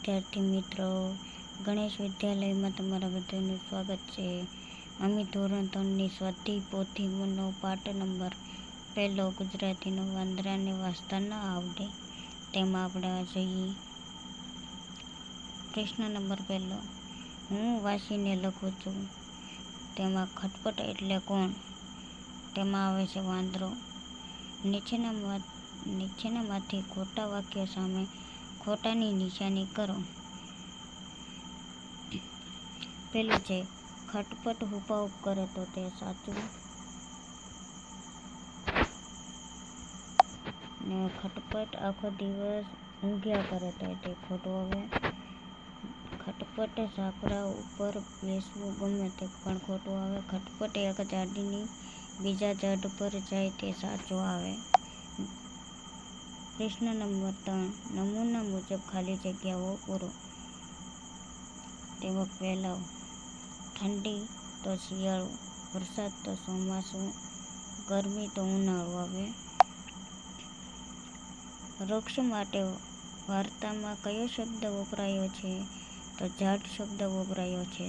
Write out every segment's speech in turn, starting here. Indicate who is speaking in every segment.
Speaker 1: વિદ્યાર્થી મિત્રો, ગણેશ વિદ્યાલયમાં તમારા બધાનું સ્વાગત છે. અમે ધોરણ 3ની સ્વાધ્યાય પોથીનો પાઠ નંબર 1 ગુજરાતીનો વાંદરાને વાંચતા ન આવડે તેમાં આપણે જોઈએ. પ્રશ્ન નંબર 1, હું વાંચીને લખું છું. તેમાં ખટપટ એટલે કોણ? તેમાં આવે છે વાંદરો. નીચેનામાંથી ખોટા વાક્યો સામે ખોટાની નિશાની કરો. પેલું છે ખટપટ હુપાહુપ કરે તો તે સાચું, ને ખટપટ આખો દિવસ ઊંઘ્યા કરે તો તે ખોટું આવે. ખટપટ ઝાપડા ઉપર બેસવું ગમે તે પણ ખોટું આવે. ખટપટ એક ઝાડની બીજા ઝાડ પર જાય તે સાચું આવે. પ્રશ્ન નંબર 3, નમૂના મુજબ ખાલી જગ્યાઓ પૂરો. તેમાં પહેલો, ઠંડી તો શિયાળો, વરસાદ તો ચોમાસું, ગરમી તો ઉનાળો આવે. વૃક્ષ માટે વાર્તામાં કયો શબ્દ વપરાયો છે? તો ઝાડ શબ્દ વપરાયો છે.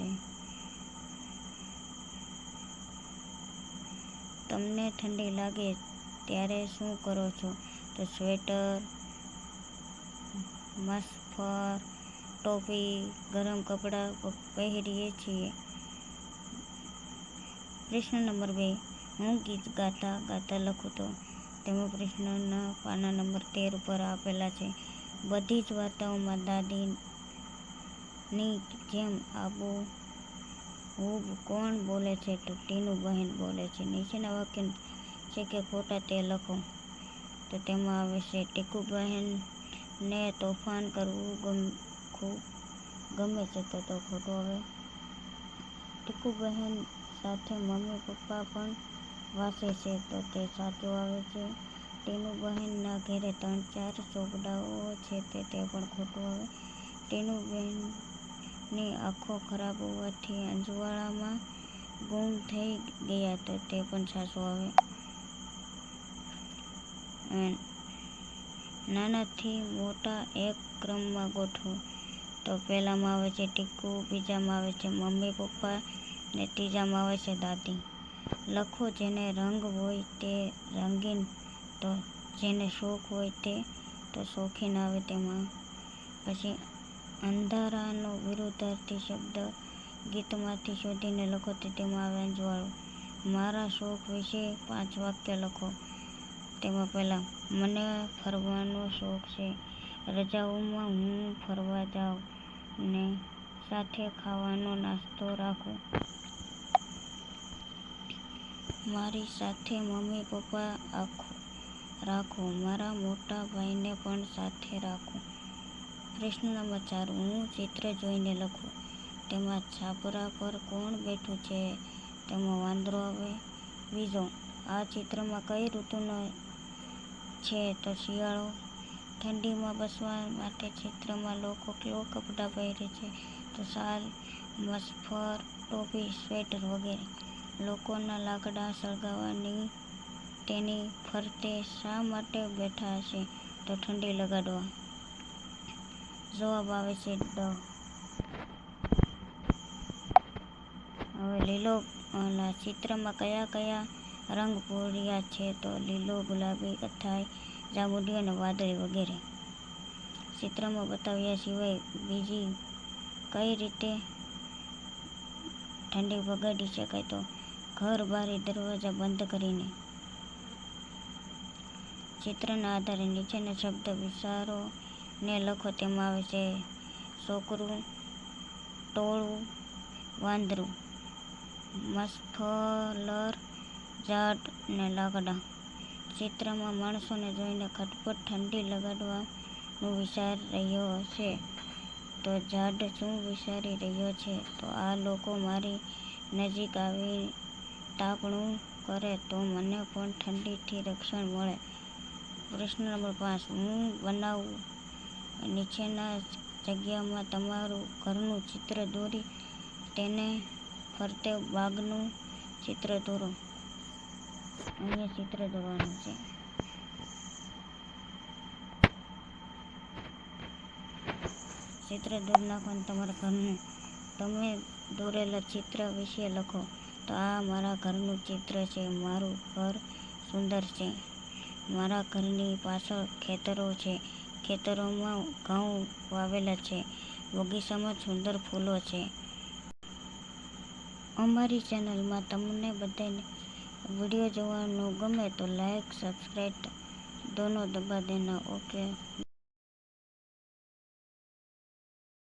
Speaker 1: તમને ઠંડી લાગે ત્યારે શું કરો છો? તો સ્વેટર, મફલર, ટોપી, ગરમ કપડાં પહેરીએ છીએ. પ્રશ્ન નંબર 2, હું ગીત ગાતા લખું તો. તેમાં પ્રશ્નના પાના નંબર 13 ઉપર આપેલા છે. બધી જ વાર્તાઓમાં દાદીની જેમ આબેહૂબ કોણ બોલે છે? તો ટીનુ બહેન બોલે છે. નીચેના વાક્યો છે કે ખોટા તે લખો. તો તેમાં આવે છે ટીકુ બહેનને તોફાન કરવું ખૂબ ગમે છે તો ખોટું આવે. ટીકુ બહેન સાથે મમ્મી પપ્પા પણ વાંચે છે તો તે સાચું આવે છે. ટીનુ બહેનના ઘરે 3-4 ચોપડાઓ છે તે પણ ખોટું આવે. ટીનુ બહેનની આંખો ખરાબ હોવાથી અજવાળામાં ગુમ થઈ ગયા તો તે પણ સાચું આવે. નાનાથી મોટા એક ક્રમમાં ગોઠવો. તો પહેલામાં આવે છે ટીકુ, બીજામાં આવે છે મમ્મી પપ્પા ને ત્રીજામાં આવે છે દાદી. લખો જેને રંગ હોય તે રંગીન, તો જેને શોખ હોય તે તો શોખીન આવે તેમાં. પછી અંધારાનો વિરુદ્ધાર્થી શબ્દ ગીતમાંથી શોધીને લખો. તો તેમાં આવે અજવાળું. મારા શોખ વિશે 5 વાક્ય લખો. તેમાં પહેલા, મને ફરવાનો શોખ છે. રજાઓમાં હું ફરવા જાઉં ને સાથે ખાવાનો નાસ્તો રાખું. મારી સાથે મમ્મી પપ્પા રાખું. મારા મોટા ભાઈને પણ સાથે રાખું. પ્રશ્ન નંબર 4, હું ચિત્ર જોઈને લખું. તેમાં છાપરા પર કોણ બેઠું છે? તેમાં વાંદરો આવે. બીજો, આ ચિત્રમાં કઈ ઋતુનો છે? તો શિયાળો. ઠંડીમાં બચવા માટે ચિત્રમાં લોકો કેવા કપડાં પહેરે છે? તો શાલ, મફલર, ટોપી, સ્વેટર વગેરે. લોકોના લાકડા સળગાવવાની તેની ફરતે શા માટે બેઠા હશે? તો ઠંડી લગાડવા. જવાબ આવે છે ડ. હવે લીલો ચિત્રમાં કયા રંગ પૂર્યા છે? તો લીલો, ગુલાબી, કથ્થાઈ, જાંબુડી અને વાદળી વગેરે. ચિત્રમાં બતાવ્યા સિવાય બીજી કઈ રીતે ઠંડી ભગાડી શકાય? તો ઘર, બારી, દરવાજા બંધ કરીને. ચિત્રના આધારે નીચેના શબ્દ વિચારો ને લખો. તેમાં આવે છે છોકરું, ટોળું, વાંદરું, મફલર, ઝાડ ને લાકડા. ચિત્રમાં માણસોને જોઈને ખટપટ ઠંડી લગાડવાનું વિચારી રહ્યો છે. તો ઝાડ શું વિચારી રહ્યો છે? તો આ લોકો મારી નજીક આવી તાપણું કરે તો મને પણ ઠંડીથી રક્ષણ મળે. પ્રશ્ન નંબર 5, હું બનાવું. નીચેના જગ્યામાં તમારું ઘરનું ચિત્ર દોરી તેને ફરતે બાગનું ચિત્ર દોરો. અહીંયા ચિત્ર દોરવાનું છે. ચિત્ર દોરી નાખો અને તમારા ઘરનું તમે દોરેલા ચિત્ર વિશે લખો. તો આ મારા ઘરનું ચિત્ર છે. મારું ઘર સુંદર છે. મારા ઘરની પાછળ ખેતરો છે. ખેતરોમાં ઘઉં વાવેલા છે. બગીચામાં સુંદર ફૂલો છે. અમારી ચેનલમાં તમને બધાને વિડીયો જોવાનું ગમે તો લાઈક સબસ્ક્રાઈબ દોનો દબા દેના. ઓકે.